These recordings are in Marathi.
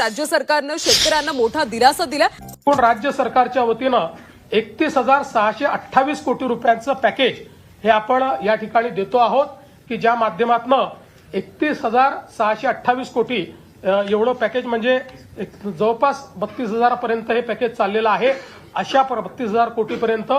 राज्य सरकारनं शेतकऱ्यांना मोठा दिलासा दिला। पण राज्य सरकारच्या वतीनं 31,628 कोटी रुपयांचं पॅकेज हे आपण या ठिकाणी देतो आहोत की ज्या माध्यमातून 31,628 कोटी एवढं पॅकेज म्हणजे जवळपास 32,000 पर्यंत हे पॅकेज चाललेलं आहे। अशा 32,000 कोटी पर्यंत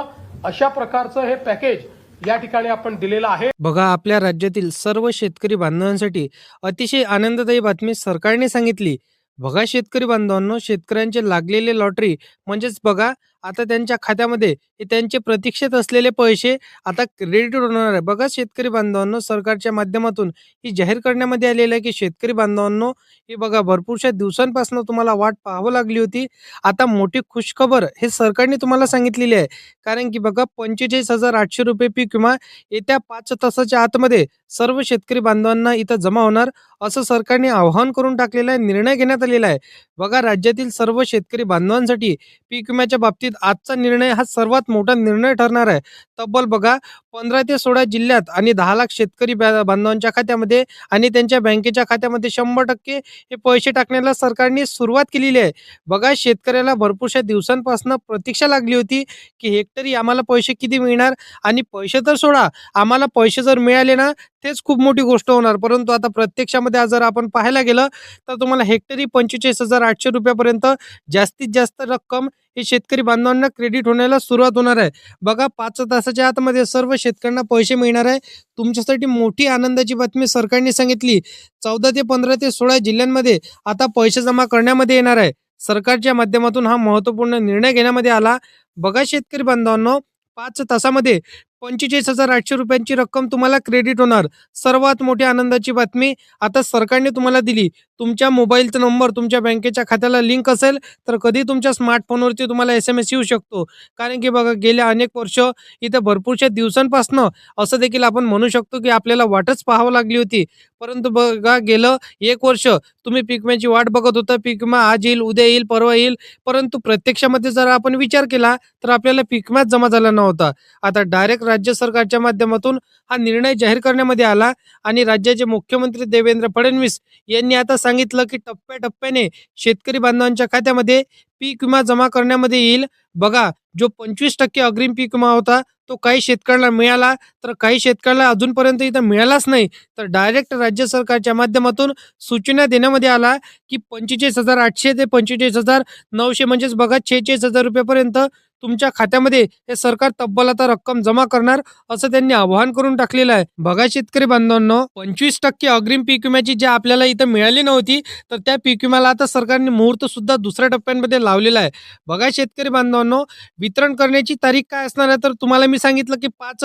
अशा प्रकारचं हे पॅकेज या ठिकाणी आपण दिलेलं आहे। बघा, आपल्या राज्यातील सर्व शेतकरी बांधवांसाठी अतिशय आनंददायी बातमी सरकारने सांगितली। बघा शेतकरी बांधवांनो, शेतकऱ्यांचे लागलेले लॉटरी म्हणजेच बघा आता त्यांच्या खात्यामध्ये हे त्यांचे प्रतीक्षेत असलेले पैसे आता क्रेडिट होणार आहे। बघा शेतकरी बांधवांनो, सरकारच्या माध्यमातून ही जाहीर करण्यामध्ये आलेलं आहे की शेतकरी बांधवांनो, ही बघा भरपूरशा दिवसांपासून तुम्हाला वाट पाहावं लागली होती। आता मोठी खुशखबर हे सरकारने तुम्हाला सांगितलेली आहे, कारण की बघा 45,800 रुपये पीक विमा येत्या 5 तासाच्या आतमध्ये सर्व शेतकरी बांधवांना इथं जमा होणार असं सरकारने आवाहन करून टाकलेलं आहे, निर्णय घेण्यात आलेला आहे। बघा राज्यातील सर्व शेतकरी बांधवांसाठी पीक विम्याच्या बाबतीत आजचा निर्णय हा सर्वात मोठा निर्णय ठरणार आहे। तब्बल बघा 15 ते 16 जिल्ह्यात आणि 10 लाख शेतकरी बांधवांच्या खात्यामध्ये आणि त्यांच्या बँकेच्या खात्यामध्ये 100% हे पैसे टाकण्याला सरकारने सुरुवात केलेली आहे। बघा शेतकऱ्याला भरपूरशा दिवसांपासून प्रतीक्षा लागली होती की हेक्टरी आम्हाला पैसे किती मिळणार, आणि पैसे तर सोडा, आम्हाला पैसे जर मिळाले ना तेच खूप मोठी गोष्ट होणार, परंतु आता प्रत्यक्षामध्ये जर आपण पाहायला गेलं तर तुम्हाला हेक्टरी 45,800 रुपयापर्यंत जास्तीत जास्त रक्कम हे शेतकरी बांधवांना क्रेडिट होण्याला सुरुवात होणार आहे। बघा 5 तासाच्या आतमध्ये सर्व शेतकऱ्यांना पैसे मिळणार आहे। तुमच्यासाठी मोठी आनंदाची बातमी सरकारने सांगितली, 14 ते 15 ते 16 जिल्ह्यांमध्ये आता पैसे जमा करण्यामध्ये येणार आहे। सरकारच्या माध्यमातून हा महत्त्वपूर्ण निर्णय घेण्यामध्ये आला। बघा शेतकरी बांधवांनो, 5 तासामध्ये 45,800 रुपयांची रक्कम तुम्हाला क्रेडिट होणार। सर्वात मोठी आनंदाची बातमी आता सरकारने तुम्हाला दिली। तुमच्या मोबाईलचा नंबर तुमच्या बँकेच्या खात्याला लिंक असेल तर कधी तुमच्या स्मार्टफोनवरती तुम्हाला SMS येऊ शकतो, कारण की बघा गेल्या अनेक वर्ष इथं भरपूरशा दिवसांपासून असं देखील आपण म्हणू शकतो की आपल्याला वाटच पाहावं लागली होती, परंतु बघा गेलं 1 वर्ष तुम्ही पीक विम्याची वाट बघत होता। पीक विमा आज येईल, उद्या येईल, परवा येईल, परंतु प्रत्यक्षामध्ये जर आपण विचार केला तर आपल्याला पीक विमाच जमा झाला नव्हता। आता डायरेक्ट राज्य सरकारच्या माध्यमातून हा निर्णय जाहीर करण्यामध्ये आला आणि राज्याचे मुख्यमंत्री देवेंद्र फडणवीस यांनी आता सांगितलं की टप्प्याटप्प्याने शेतकरी बांधवांच्या खात्यामध्ये पीक विमा जमा करण्यामध्ये येईल। बघा जो 25% अग्रिम पीक विमा होता तो काही शेतकऱ्यांना मिळाला, तर काही शेतकऱ्यांना अजूनपर्यंत इथं मिळालाच नाही, तर डायरेक्ट राज्य सरकारच्या माध्यमातून सूचना देण्यामध्ये आला की 45,800 ते 45,900 म्हणजेच बघा 46,000 रुपयापर्यंत तुमच्या खात्यामध्ये हे सरकार तब्बल आता रक्कम जमा करणार असं त्यांनी आवाहन करून टाकलेलं आहे। बघा शेतकरी बांधवांनो, 25% अग्रिम पीक विम्याची जी आपल्याला इथं मिळाली नव्हती, तर त्या पीक विम्याला आता सरकारने मुहूर्त सुद्धा दुसऱ्या टप्प्यांमध्ये लावलेला आहे। बघा शेतकरी बांधवांनो, वितरण करण्याची तारीख काय असणार आहे, तर तुम्हाला मी सांगितलं की 5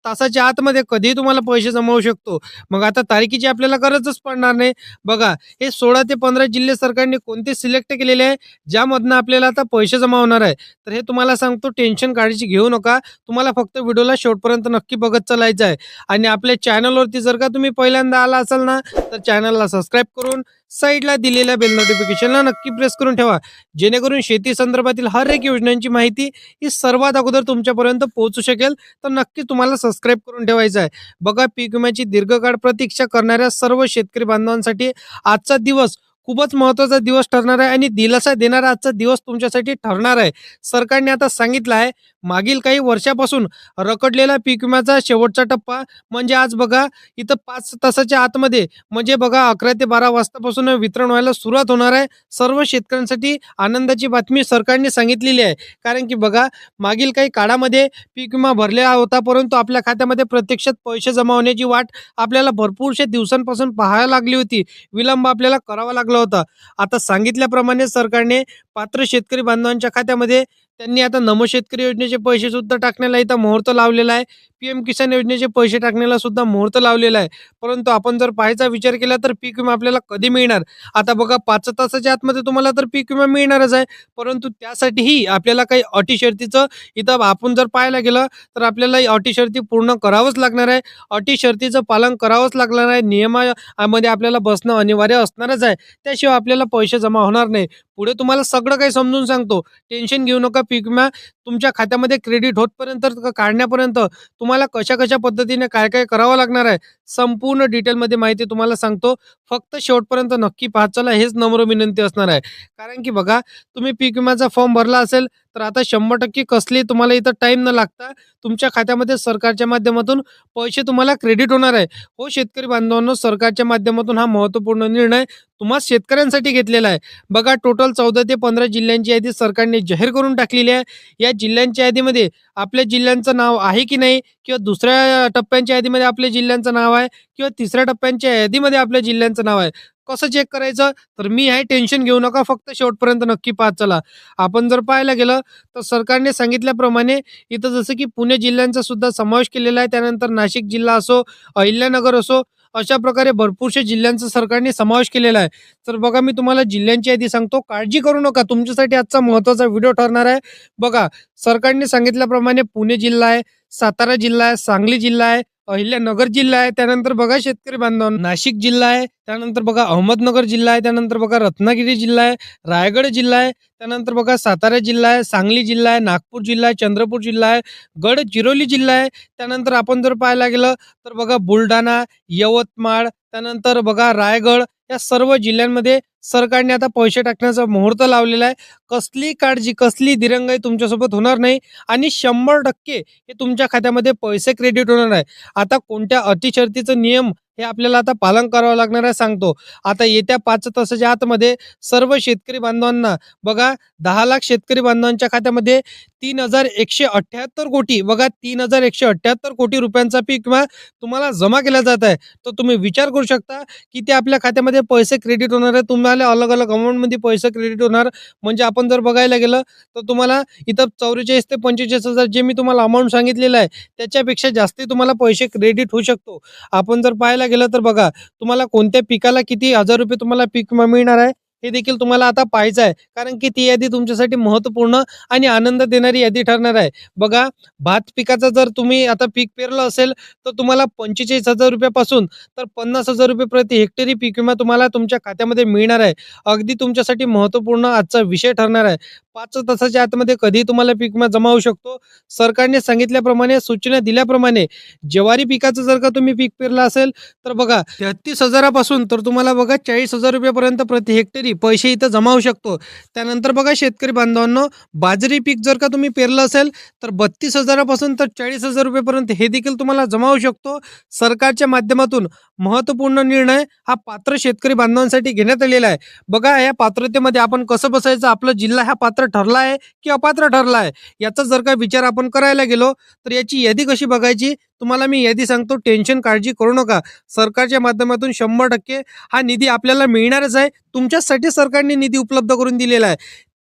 तासाच्या आतमध्ये कधीही तुम्हाला पैसे जमा होऊ शकतो। मग आता तारखेची आपल्याला गरजच पडणार नाही। बघा हे 16 ते 15 जिल्हे सरकारने कोणते सिलेक्ट केलेले आहे ज्यामधनं आपल्याला आता पैसे जमा होणार आहे, तर हे तुम्हाला सांगतो, टेन्शन काढायची घेऊ नका। तुम्हाला फक्त व्हिडिओला शेवटपर्यंत नक्की बघत चालायचं आहे आणि आपल्या चॅनलवरती जर का तुम्ही पहिल्यांदा आला असाल ना तर चॅनलला सबस्क्राईब करून साईडला दिलेल्या बेल नोटिफिकेशनला नक्की प्रेस करून ठेवा, जेणेकरून शेती संदर्भातील हर एक योजनांची माहिती ही सर्वात अगोदर तुमच्यापर्यंत पोहोचू शकेल। तर नक्की तुम्हाला सबस्क्राईब करून ठेवायचं आहे। बघा पीक विम्याची दीर्घकाळ प्रतीक्षा करणाऱ्या सर्व शेतकरी बांधवांसाठी आजचा दिवस खूपच महत्त्वाचा दिवस ठरणार आहे आणि दिलासा देणारा आजचा दिवस तुमच्यासाठी ठरणार आहे। सरकारने आता सांगितलं आहे, मागील काही वर्षापासून रखडलेला पीक विम्याचा शेवटचा टप्पा म्हणजे आज बघा इथं 5 तासाच्या आतमध्ये म्हणजे बघा 11 ते 12 वाजतापासून वितरण व्हायला सुरुवात होणार आहे। सर्व शेतकऱ्यांसाठी आनंदाची बातमी सरकारने सांगितलेली आहे, कारण की बघा मागील काही काळामध्ये पीक विमा भरलेला होता, परंतु आपल्या खात्यामध्ये प्रत्यक्षात पैसे जमा होण्याची वाट आपल्याला भरपूरशा दिवसांपासून पाहायला लागली होती, विलंब आपल्याला करावा लागला होता। आता सांगितल्याप्रमाणे सरकारने पात्र शेतकरी बांधवांच्या खात्यामध्ये त्यांनी आता नमो शेतकरी योजनेचे पैसे सुद्धा टाकण्याला इथं मुहूर्त लावलेला आहे। PM किसान योजनेचे पैसे टाकण्याला सुद्धा मुहूर्त लावलेला आहे, परंतु आपण जर पाहायचा विचार केला तर पीक विमा आपल्याला कधी मिळणार। आता बघा 5 तासाच्या आतमध्ये तुम्हाला तर पीक विमा मिळणारच आहे, परंतु त्यासाठीही आपल्याला काही अटी शर्तीचं इथं आपण जर पाहायला गेलं तर आपल्याला अटी शर्ती पूर्ण करावंच लागणार आहे। अटी शर्तीचं पालन करावंच लागणार आहे, नियमामध्ये आपल्याला बसणं अनिवार्य असणारच आहे, त्याशिवाय आपल्याला पैसे जमा होणार नाही। पुढे तुम्हाला सगळं काही समजून सांगतो. टेन्शन घेऊ नका. पीक विमा तुमच्या खात्यामध्ये क्रेडिट होतपर्यंत काढण्यापर्यंत तुम्हाला कशा पद्धतीने काय करावं लागणार आहे, संपूर्ण डिटेलमध्ये माहिती तुम्हाला सांगतो. फक्त शेवटपर्यंत नक्की पाहत चला, हेच नम्र विनंती असणार आहे. कारण की बघा, तुम्ही पीक विम्याचा फॉर्म भरला असेल तर आता 100% कसली तुम्हाला इथं टाईम न लागता तुमच्या खात्यामध्ये सरकारच्या माध्यमातून पैसे तुम्हाला क्रेडिट होणार आहे. हो शेतकरी बांधवांनो, सरकारच्या माध्यमातून हा महत्त्वपूर्ण निर्णय तुम्हा शेतकऱ्यांसाठी घेतलेला आहे. बघा, टोटल 14 ते 15 जिल्ह्यांची यादी सरकारने जाहीर करून टाकलेली आहे. या जिल्ह्यांच्या यादीमध्ये आपल्या जिल्ह्यांचं नाव आहे की नाही, किंवा दुसऱ्या टप्प्यांच्या यादीमध्ये आपल्या जिल्ह्यांचं नाव आहे, किंवा तिसऱ्या टप्प्यांच्या यादीमध्ये आपल्या जिल्ह्यांचं नाव आहे. कसं चेक करायचं? तर मी आहे, टेन्शन घेऊ नका, फक्त शेवटपर्यंत नक्की पाहत चला. आपण जर पाहायला गेलं तर सरकारने सांगितल्याप्रमाणे इथं जसं की पुणे जिल्ह्यांचा सुद्धा समावेश केलेला आहे. त्यानंतर नाशिक जिल्हा असो, अहिल्यानगर असो, अशा प्रकारे भरपूरशा जिल्ह्यांचा सरकारने समावेश केलेला आहे. तर बघा, मी तुम्हाला जिल्ह्यांची यादी सांगतो. काळजी करू नका, तुमच्यासाठी आजचा महत्त्वाचा व्हिडिओ ठरणार आहे. बघा, सरकारने सांगितल्याप्रमाणे पुणे जिल्हा आहे, सातारा जिल्हा आहे, सांगली जिल्हा आहे, अहिल्यानगर जिल्हा आहे. त्यानंतर बघा शेतकरी बांधवांनो, नाशिक जिल्हा आहे. त्यानंतर बघा अहमदनगर जिल्हा आहे. त्यानंतर बघा रत्नागिरी जिल्हा आहे, रायगड जिल्हा आहे. त्यानंतर बघा सातारा जिल्हा आहे, सांगली जिल्हा आहे, नागपूर जिल्हा आहे, चंद्रपूर जिल्हा आहे, गडचिरोली जिल्हा आहे. त्यानंतर आपण जर पाहायला गेलं तर बघा बुलढाणा, यवतमाळ, त्यानंतर बघा रायगड, या सर्व जिल्ह्यांमध्ये सरकारने आता पैसे टाकण्याचा मुहूर्त लावलेला आहे. कसली काळजी, कसली दिरंगाई तुमच्यासोबत होणार नाही आणि 100% हे तुमच्या खात्यामध्ये पैसे क्रेडिट होणार आहे. आता कोणत्या अटी-शर्तीचं नियम हे आपल्याला आता पालन करावं लागणार आहे सांगतो. आता येत्या 5 तासाच्या आतमध्ये सर्व शेतकरी बांधवांना बघा, 10 लाख शेतकरी बांधवांच्या खात्यामध्ये 3,178 कोटी, बघा 3,178 कोटी रुपयांचा पीक विमा तुम्हाला जमा केला जात आहे. तर तुम्ही विचार करू शकता की ते आपल्या खात्यामध्ये पैसे क्रेडिट होणार आहे. तुम्हाला अलग अलग अमाऊंटमध्ये पैसे क्रेडिट होणार. म्हणजे आपण जर बघायला गेलं तर तुम्हाला इथं 44 ते 45,000 जे मी तुम्हाला अमाऊंट सांगितलेलं आहे त्याच्यापेक्षा जास्ती तुम्हाला पैसे क्रेडिट होऊ शकतो. आपण जर पाहायला गेलं तर बघा, तुम्हाला कोणत्या पिकाला किती हजार रुपये तुम्हाला पीक विमा मिळणार आहे हे देखील तुम्हाला आता पाहायचं आहे. कारण की ती यादी तुमच्यासाठी महत्त्वपूर्ण आणि आनंद देणारी यादी ठरणार आहे. बघा, भात पिकाचं जर तुम्ही आता पीक पेरलं असेल तर तुम्हाला 45,000 रुपयापासून तर 50,000 रुपये प्रति हेक्टरी पीक विमा तुम्हाला तुमच्या खात्यामध्ये मिळणार आहे. अगदी तुमच्यासाठी महत्त्वपूर्ण आजचा विषय ठरणार आहे. 5 तासाच्या आतमध्ये कधीही तुम्हाला पीक विमा जमा होऊ शकतो. सरकारने सांगितल्याप्रमाणे, सूचना दिल्याप्रमाणे ज्वारी पिकाचं जर का तुम्ही पीक पेरलं असेल तर बघा 33,000 पासून तर तुम्हाला बघा 40,000 रुपयापर्यंत प्रति हेक्टरी पैसे इथं जमा होऊ शकतो. त्यानंतर बघा शेतकरी बांधवांनो, बाजरी पीक जर का तुम्ही पेरलं असेल तर 32,000 पासून तर 40,000 रुपयापर्यंत हे देखील तुम्हाला जमा होऊ शकतो. सरकारच्या माध्यमातून महत्त्वपूर्ण निर्णय हा पात्र शेतकरी बांधवांसाठी घेण्यात आलेला आहे. बघा, या पात्रतेमध्ये आपण कसं बसायचं, आपला जिल्हा हा पात्र ठरला आहे की अपात्र ठरला आहे, याचा जर का विचार आपण करायला गेलो तर याची यादी कशी बघायची, तुम्हाला मी यादी सांगतो. टेन्शन, काळजी करू नका. सरकारच्या माध्यमातून 100% हा निधी आपल्याला मिळणारच आहे. तुमच्यासाठी सरकारने निधी उपलब्ध करून दिलेला आहे.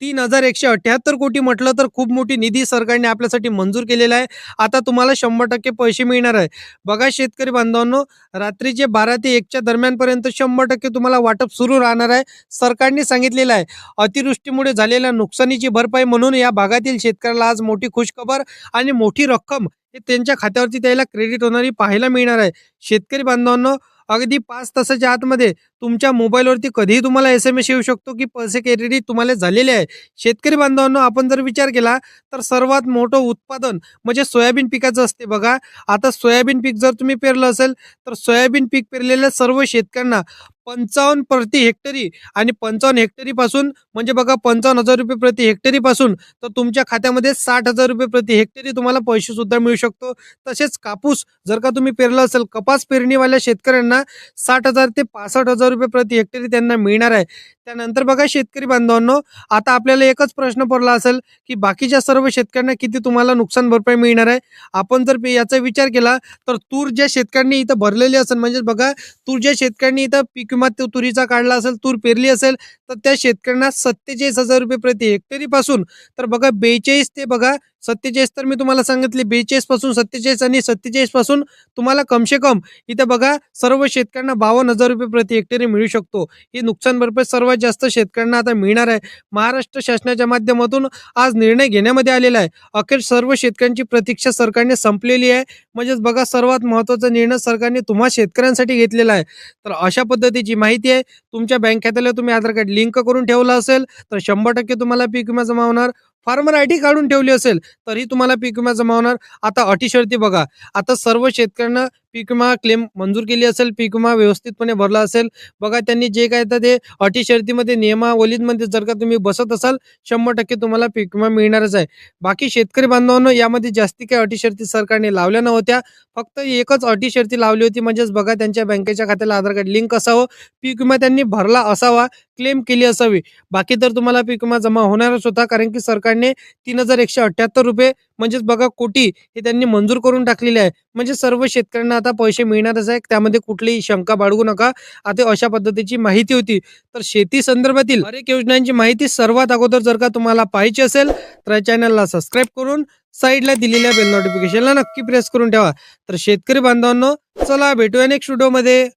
3,178 कोटी म्हटलं तर खूप मोठी निधी सरकारने आपल्यासाठी मंजूर केलेला आहे. आता तुम्हाला 100% पैसे मिळणार आहे. बघा शेतकरी बांधवांनो, रात्रीचे 12 ते 1च्या दरम्यानपर्यंत 100% तुम्हाला वाटप सुरू राहणार आहे. सरकारने सांगितलेलं आहे, अतिवृष्टीमुळे झालेल्या नुकसानीची भरपाई म्हणून या भागातील शेतकऱ्याला आज मोठी खुशखबर आणि मोठी रक्कम हे त्यांच्या खात्यावरती त्याला क्रेडिट होणारी पाहायला मिळणार आहे. शेतकरी बांधवांनो, अगदी 5 तासाच्या आतमध्ये तुमच्या मोबाईलवरती कधीही तुम्हाला SMS येऊ शकतो की पैसे क्रेडिट तुम्हाला झालेले आहे. शेतकरी बांधवांनो, आपण जर विचार केला तर सर्वात मोठं उत्पादन म्हणजे सोयाबीन पिकाचं असते. बघा, आता सोयाबीन पीक जर तुम्ही पेरलं असेल तर सोयाबीन पीक पेरलेल्या सर्व शेतकऱ्यांना 55 प्रति हेक्टरी आणि 55 हेक्टरीपासून म्हणजे बघा 55,000 रुपये प्रति हेक्टरीपासून तर तुमच्या खात्यामध्ये 60,000 रुपये प्रति हेक्टरी तुम्हाला पैसे सुद्धा मिळू शकतो. तसेच कापूस जर का तुम्ही पेरलं असेल, कपास पेरणीवाल्या शेतकऱ्यांना 60,000 ते 65,000 रुपये प्रति हेक्टरी त्यांना मिळणार आहे. त्यानंतर बघा शेतकरी बांधवांनो, आता आपल्याला एकच प्रश्न पडला असेल की बाकीच्या सर्व शेतकऱ्यांना किती तुम्हाला नुकसान भरपाई मिळणार आहे. आपण जर याचा विचार केला तर तूर ज्या शेतकऱ्यांनी इथं भरलेली असेल, म्हणजे बघा तूर ज्या शेतकऱ्यांनी इथं पीक विमा तुरीचा काढला असेल, तूर पेरली असेल तर त्या शेतकऱ्यांना 47,000 रुपये प्रति हेक्टरी पासून तर बघा 42 ते बघा 47 तर मी तुम्हाला सांगितले 42 पासून 47 आणि 47 पासून तुम्हाला कमसे कम इथं बघा सर्व शेतकऱ्यांना 52,000 रुपये प्रति हेक्टरी मिळू शकतो. ही नुकसान भरपाई सर्वात जास्त शेतकऱ्यांना आता मिळणार आहे. महाराष्ट्र शासनाच्या माध्यमातून आज निर्णय घेण्यामध्ये आलेला आहे. अखेर सर्व शेतकऱ्यांची प्रतीक्षा सरकारने संपलेली आहे. म्हणजेच बघा, सर्वात महत्त्वाचा निर्णय सरकारने तुम्हा शेतकऱ्यांसाठी घेतलेला आहे. तर अशा पद्धतीची माहिती आहे. तुमच्या बँक खात्याला तुम्ही आधार कार्ड लिंक करून ठेवला असेल तर 100% तुम्हाला पीक विमा जमा होणार. फार्मर आय डी काढून ठेवली असेल तरी तुम्हाला पीक विमा जमा होणार. आता अटी शर्ती बघा. आता सर्व शेतकऱ्यांना पीक विमा क्लेम मंजूर केली असेल, पीक विमा व्यवस्थितपणे भरला असेल. बघा त्यांनी जे काय तर ते अटी शर्तीमध्ये नियमावलीमध्ये जर का तुम्ही बसत असाल 100% तुम्हाला पीक विमा मिळणारच आहे. बाकी शेतकरी बांधवांनो यामध्ये जास्ती काही अटी शर्ती सरकारने लावल्या नव्हत्या. फक्त एकच अटी शर्ती लावली होती म्हणजेच बघा त्यांच्या बँकेच्या खात्याला आधार कार्ड लिंक असावं, पीक विमा त्यांनी भरला असावा, क्लेम केली असावी. बाकी तर तुम्हाला पीक विमा जमा होणारच होता कारण की सरकारने 3178 रुपये म्हणजेच बघा कोटी हे त्यांनी मंजूर करून टाकलेले आहे. म्हणजे सर्व शेतकऱ्यांना आता पैसे मिळणारच आहे. त्यामध्ये कुठलीही शंका बाळगू नका. आता अशा पद्धतीची माहिती होती. तर शेती संदर्भातील अनेक योजनांची माहिती सर्वात अगोदर जर का तुम्हाला पाहिजे असेल तर चॅनलला सबस्क्राईब करून साईडला दिलेल्या बेल नोटिफिकेशनला नक्की प्रेस करून ठेवा. तर शेतकरी बांधवांनो चला भेटूया नेक्स्ट व्हिडिओमध्ये.